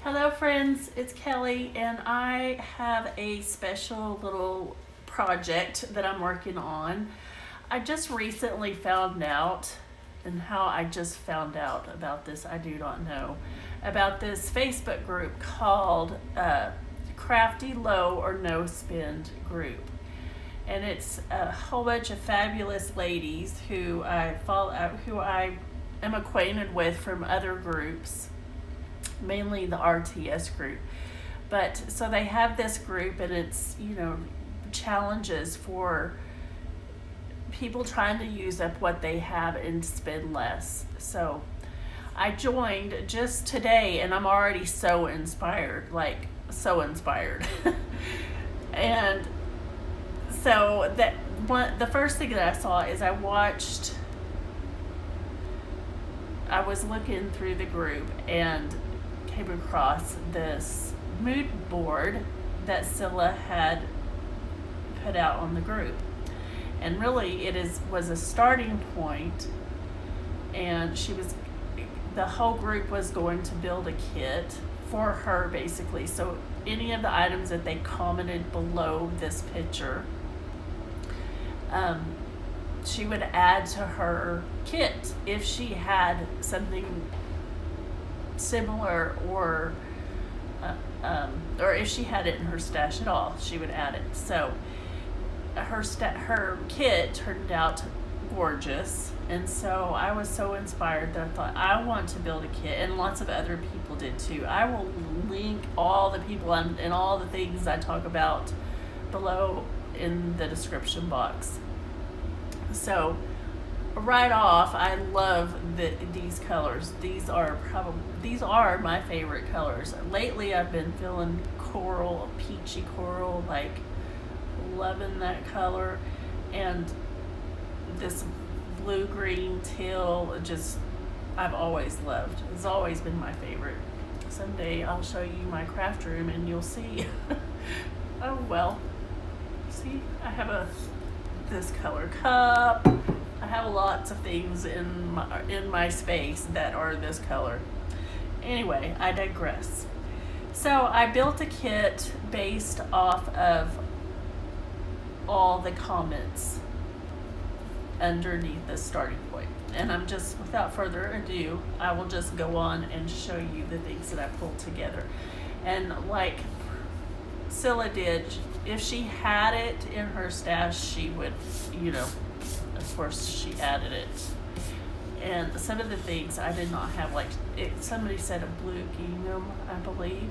Hello, friends. It's Kelly, and I have a special little project that I'm working on. I just recently found out, and how I just found out about this, I do not know, about this Facebook group called Crafty Low or No Spend Group. And it's a whole bunch of fabulous ladies who I follow, who I am acquainted with from other groups, mainly the RTS group. But so they have this group, and it's, challenges for people trying to use up what they have and spend less. So I joined just today, and I'm already so inspired, like so inspired. And so the first thing that I saw is I was looking through the group and came across this mood board that Scylla had put out on the group. And really was a starting point, and the whole group was going to build a kit for her, basically. So any of the items that they commented below this picture, she would add to her kit if she had something similar, or if she had it in her stash at all, she would add it. So her kit turned out gorgeous, and so I was so inspired that I thought, I want to build a kit, and lots of other people did too. I will link all the people and all the things I talk about below in the description box. So right off, I love these colors. These are my favorite colors. Lately, I've been feeling coral, peachy coral, like loving that color, and this blue-green teal, I've always loved. It's always been my favorite. Someday I'll show you my craft room and you'll see. Oh well. See, I have this color cup. I have lots of things in my space that are this color. Anyway, I digress. So I built a kit based off of all the comments underneath the starting point. And without further ado, I will just go on and show you the things that I pulled together. And like Scylla did, if she had it in her stash, she would, of course she added it. And some of the things I did not have, somebody said a blue gingham, I believe.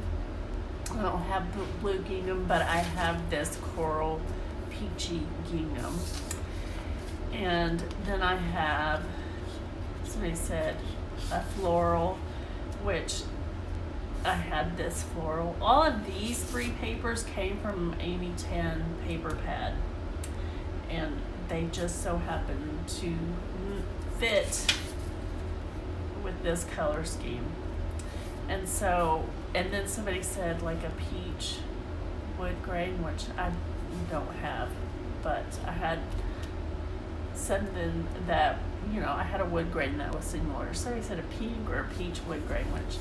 I don't have blue gingham, but I have this coral peachy gingham. And then I have, somebody said a floral, which I had this floral. All of these 3 papers came from Amy 10 paper pad, and they just so happen to fit with this color scheme. And then somebody said like a peach wood grain, which I don't have, but I had something that, I had a wood grain that was similar. Somebody said a pink or a peach wood grain, which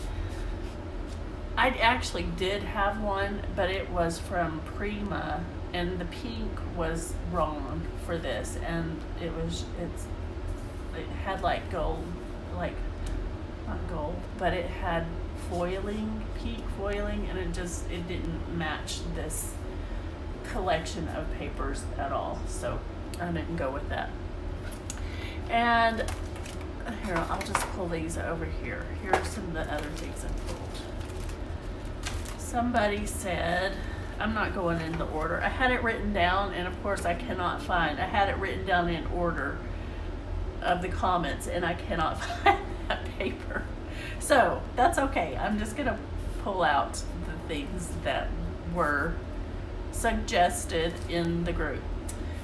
I actually did have one, but it was from Prima, and the pink was wrong for this, and it had like gold, like not gold, but it had pink foiling, and it didn't match this collection of papers at all, so I didn't go with that. And here, I'll just pull these over here. Here are some of the other things I pulled. Somebody said, I'm not going in the order. I had it written down, and of course I had it written down in order of the comments, and I cannot find that paper. So that's okay. I'm just gonna pull out the things that were suggested in the group.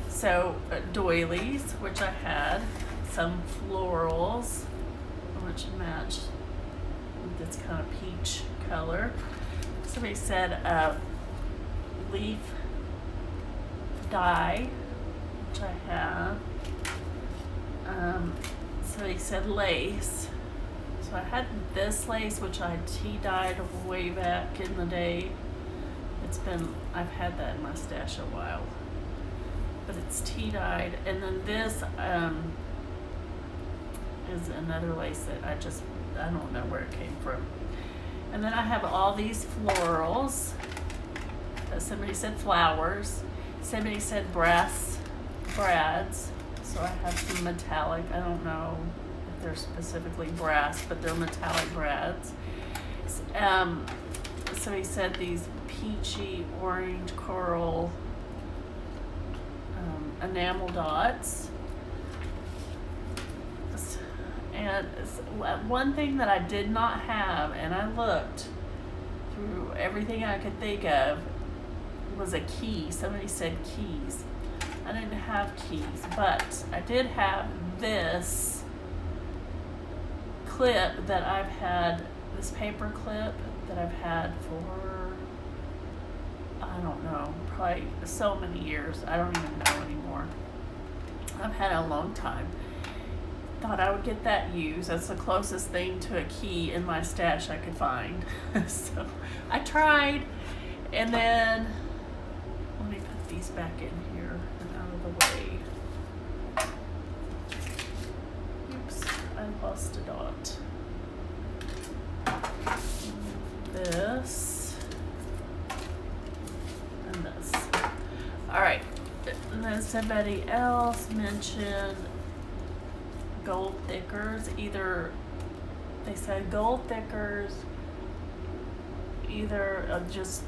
So doilies, which I had, some florals, which match this kind of peach color. Somebody said leaf die, which I have. Somebody said lace. So So I had this lace, which I tea-dyed way back in the day. I've had that in my stash a while. But it's tea-dyed. And then this is another lace that I don't know where it came from. And then I have all these florals. Somebody said flowers. Somebody said brads. So I have some metallic. I don't know if they're specifically brass, but they're metallic brads. So he said these peachy orange coral enamel dots. And one thing that I did not have, and I looked through everything I could think of, was a key. Somebody said keys. I didn't have keys, but I did have this clip that I've had, this paper clip that I've had for, I don't know, probably so many years. I don't even know anymore. I've had it a long time. Thought I would get that used. That's the closest thing to a key in my stash I could find. So I tried, and then let me put these back in here and out of the way. Oops, I lost a dot. This and this. All right, and then somebody else mentioned gold thickers. They said gold thickers, either just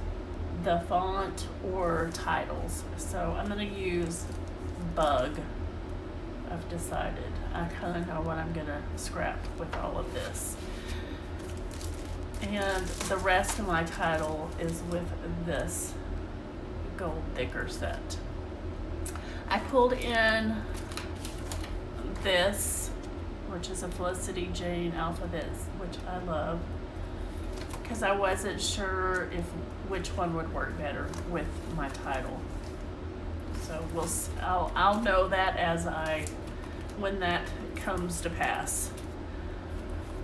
the font or titles. So I'm gonna use Bug. I've decided. I kind of know what I'm gonna scrap with all of this. And the rest of my title is with this gold thicker set. I pulled in this, which is a Felicity Jane alphabet, which I love, because I wasn't sure which one would work better with my title. So I'll know that when that comes to pass.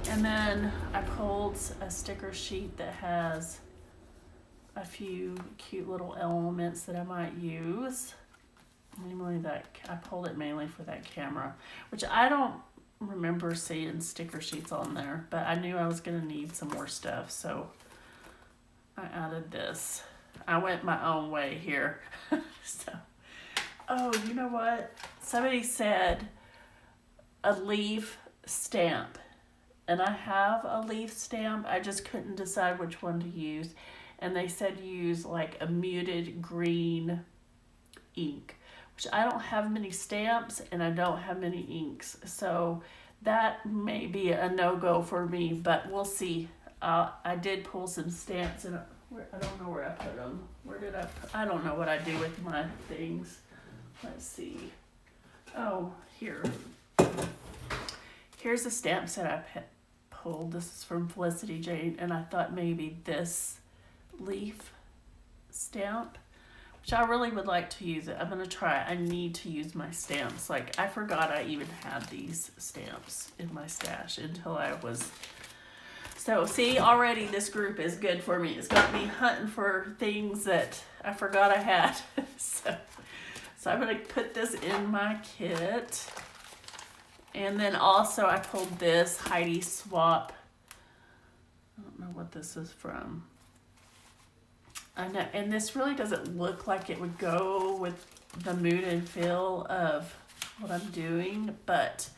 And then I pulled a sticker sheet that has a few cute little elements that I might use. Mainly I pulled it mainly for that camera, which I don't remember seeing sticker sheets on there, but I knew I was gonna need some more stuff, so I added this. I went my own way here. So, oh, you know what? Somebody said a leaf stamp, and I have a leaf stamp. I just couldn't decide which one to use, and they said use like a muted green ink, which I don't have many stamps and I don't have many inks, so that may be a no-go for me, but we'll see. I did pull some stamps, and I don't know where I put them. I don't know what I do with my things. Let's see. Oh, here. Here's a stamp set I pulled. This is from Felicity Jane, and I thought maybe this leaf stamp, which I really would like to use it. I'm going to try. I need to use my stamps. Like, I forgot I even had these stamps in my stash until I was... So, see, already this group is good for me. It's got me hunting for things that I forgot I had. So I'm going to put this in my kit. And then also I pulled this Heidi Swap. I don't know what this is from. I know, and this really doesn't look like it would go with the mood and feel of what I'm doing, but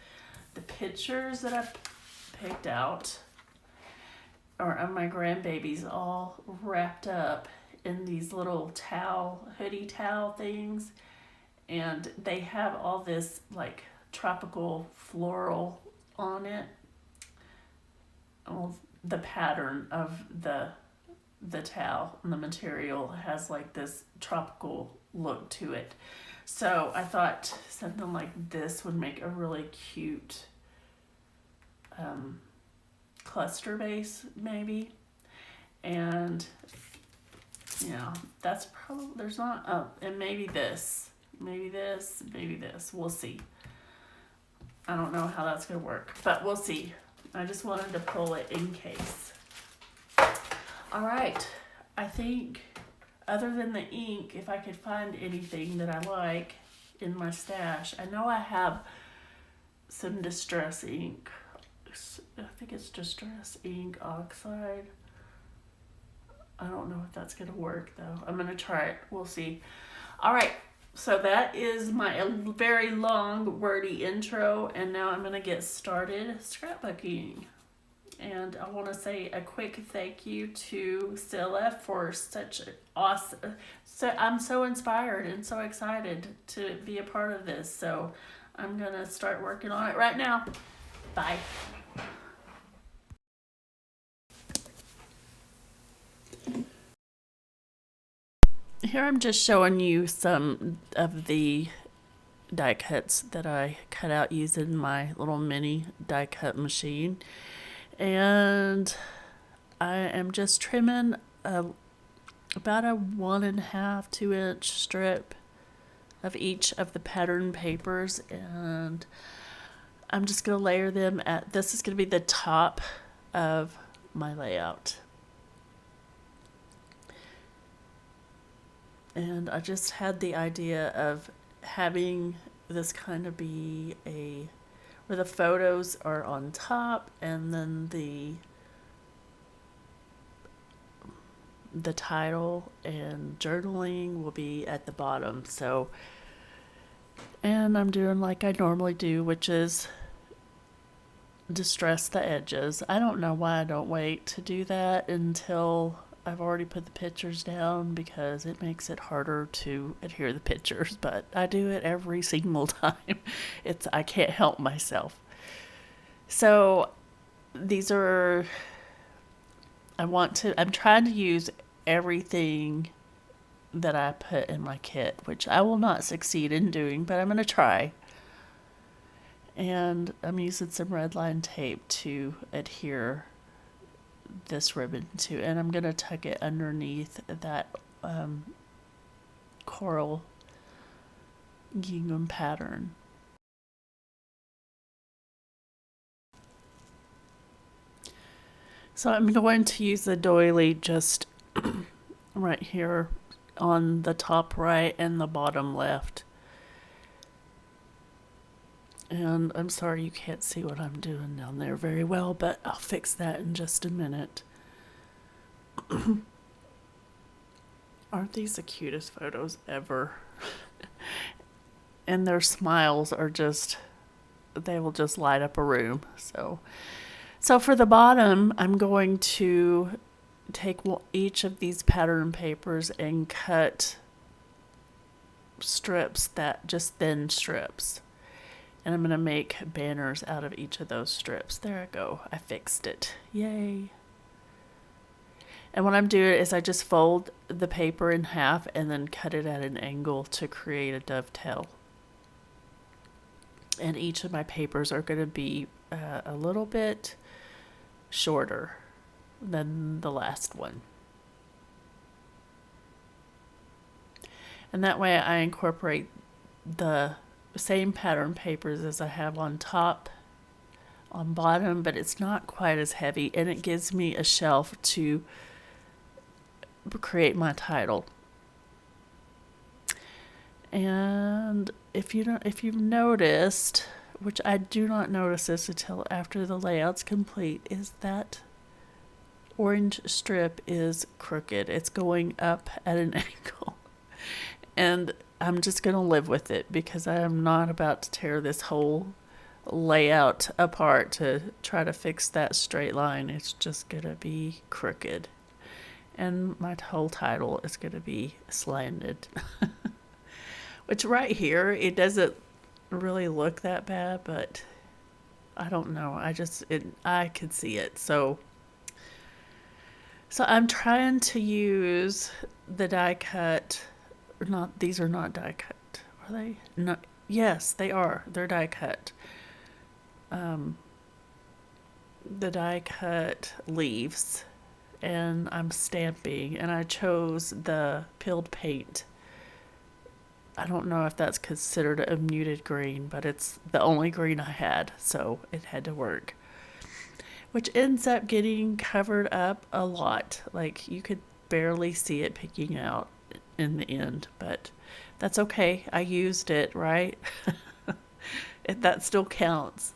the pictures that I picked out are of my grandbabies all wrapped up in these little hoodie towel things, and they have all this like tropical floral on it. Well, the pattern of the towel and the material has like this tropical look to it. So I thought something like this would make a really cute cluster base maybe. And yeah, that's probably, there's not, and maybe this, we'll see. I don't know how that's gonna work, but we'll see. I just wanted to pull it in case. All right. I think other than the ink, if I could find anything that I like in my stash, I know I have some distress ink. I think it's distress ink oxide. I don't know if that's gonna work though. I'm gonna try it. We'll see. All right. So that is my very long, wordy intro, and now I'm gonna get started scrapbooking. And I want to say a quick thank you to Scylla for such awesome. So I'm so inspired and so excited to be a part of this. So I'm gonna start working on it right now. Bye. Here I'm just showing you some of the die cuts that I cut out using my little mini die cut machine. And I am just trimming about a 1.5, 2-inch strip of each of the pattern papers, and I'm just going to layer them this is going to be the top of my layout. And I just had the idea of having this kind of be where the photos are on top and then the title and journaling will be at the bottom. So, and I'm doing like I normally do, which is distress the edges. I don't know why I don't wait to do that until I've already put the pictures down, because it makes it harder to adhere the pictures, but I do it every single time. I can't help myself. So I'm trying to use everything that I put in my kit, which I will not succeed in doing, but I'm going to try. And I'm using some red line tape to adhere this ribbon to, and I'm going to tuck it underneath that coral gingham pattern. So I'm going to use the doily just right here on the top right and the bottom left. And I'm sorry you can't see what I'm doing down there very well, but I'll fix that in just a minute. Aren't these the cutest photos ever? And their smiles are they will just light up a room. So for the bottom, I'm going to take each of these pattern papers and cut strips, just thin strips. And I'm going to make banners out of each of those strips. There I go. I fixed it. Yay. And what I'm doing is I just fold the paper in half and then cut it at an angle to create a dovetail. And each of my papers are going to be a little bit shorter than the last one. And that way I incorporate the same pattern papers as I have on top, on bottom, but it's not quite as heavy, and it gives me a shelf to create my title. And if you've noticed, which I do not notice this until after the layout's complete, is that orange strip is crooked. It's going up at an angle. And I'm just going to live with it, because I am not about to tear this whole layout apart to try to fix that straight line. It's just going to be crooked. And my whole title is going to be slanted. Which right here, it doesn't really look that bad, but I don't know. I could see it. So I'm trying to use the die cut. These are not die cut, are they? No, yes, they are. They're die cut. The die cut leaves, and I'm stamping, and I chose the peeled paint. I don't know if that's considered a muted green, but it's the only green I had, so it had to work. which ends up getting covered up a lot. Like you could barely see it picking out in the end, but that's okay. I used it, right? That still counts.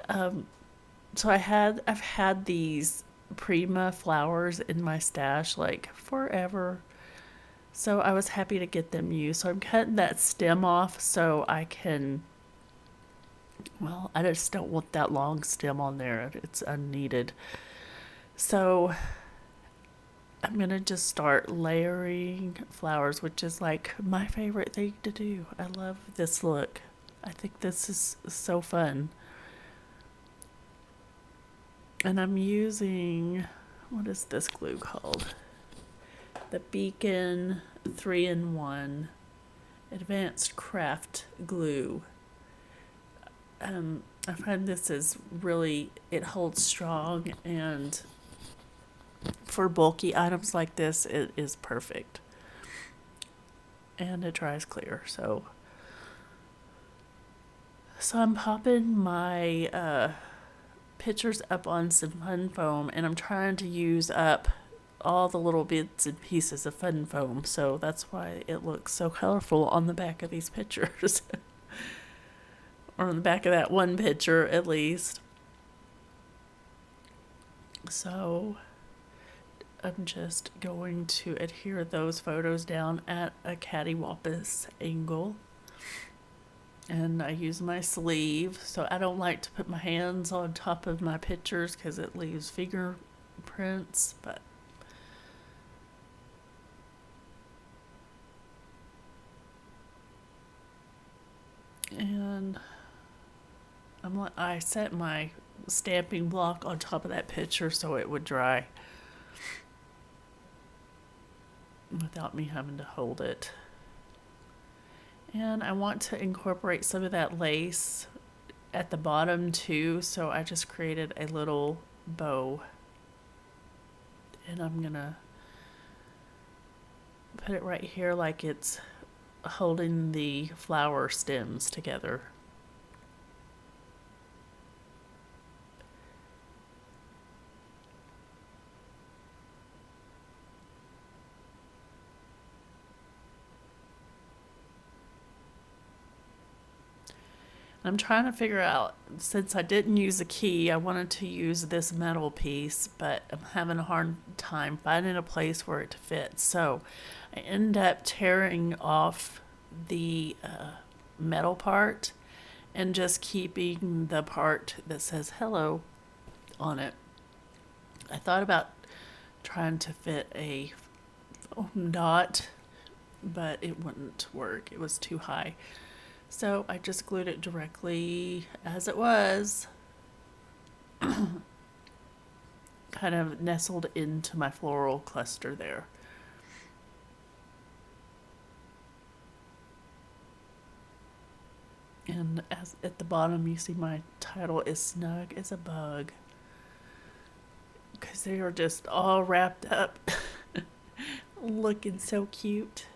So I've had these Prima flowers in my stash like forever. So I was happy to get them used. So I'm cutting that stem off so I can, well, I just don't want that long stem on there. It's unneeded. So I'm going to just start layering flowers, which is like my favorite thing to do. I love this look. I think this is so fun. And I'm using, what is this glue called? The Beacon 3-in-1 Advanced Craft Glue. I find this is really, it holds strong, and for bulky items like this, it is perfect. And it dries clear, so I'm popping my pictures up on some fun foam, and I'm trying to use up all the little bits and pieces of fun foam, so that's why it looks so colorful on the back of these pictures. Or on the back of that one picture, at least. So I'm just going to adhere those photos down at a cattywampus angle. And I use my sleeve, so I don't like to put my hands on top of my pictures because it leaves fingerprints, but and I set my stamping block on top of that picture so it would dry without me having to hold it. And I want to incorporate some of that lace at the bottom too, so I just created a little bow. And I'm gonna put it right here like it's holding the flower stems together. I'm trying to figure out, since I didn't use a key, I wanted to use this metal piece, but I'm having a hard time finding a place where it fits. So I end up tearing off the metal part and just keeping the part that says hello on it. I thought about trying to fit a foam dot, but it wouldn't work. It was too high. So I just glued it directly as it was, kind of nestled into my floral cluster there. And as at the bottom, you see my title is Snug as a Bug, because they are just all wrapped up, looking so cute.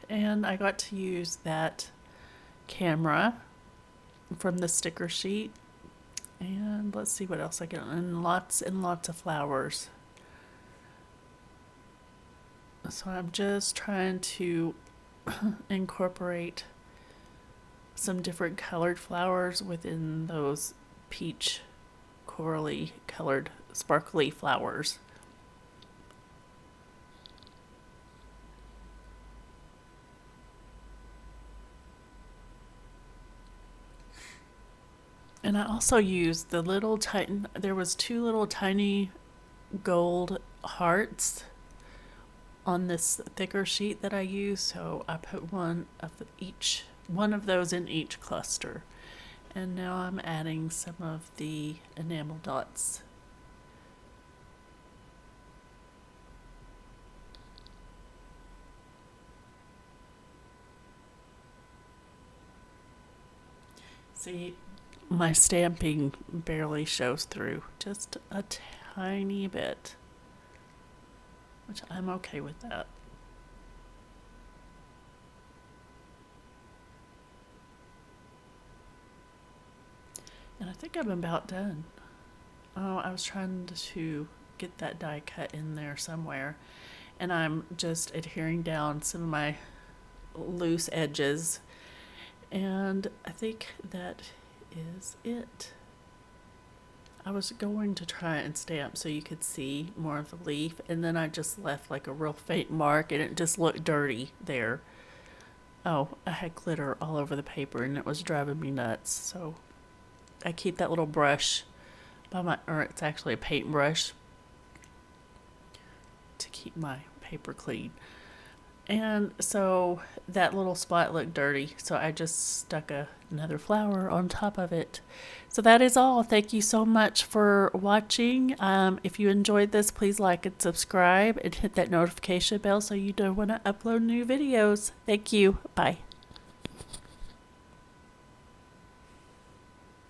And I got to use that camera from the sticker sheet, and let's see what else I get, and lots of flowers. So I'm just trying to incorporate some different colored flowers within those peach corally colored sparkly flowers. And I also used the little tiny, there was 2 little tiny gold hearts on this thicker sheet that I used, so I put one of those in each cluster. And now I'm adding some of the enamel dots. See, my stamping barely shows through, just a tiny bit, which I'm okay with that. And I think I'm about done. Oh, I was trying to get that die cut in there somewhere, and I'm just adhering down some of my loose edges, and I think that is it. I was going to try and stamp so you could see more of the leaf, and then I just left like a real faint mark, and it just looked dirty there. Oh, I had glitter all over the paper, and it was driving me nuts. So I keep that little brush by my, or it's actually a paintbrush to keep my paper clean. And so that little spot looked dirty, so I just stuck another flower on top of it. So that is all. Thank you so much for watching. If you enjoyed this, please like and subscribe and hit that notification bell so you know when I upload new videos. Thank you. Bye.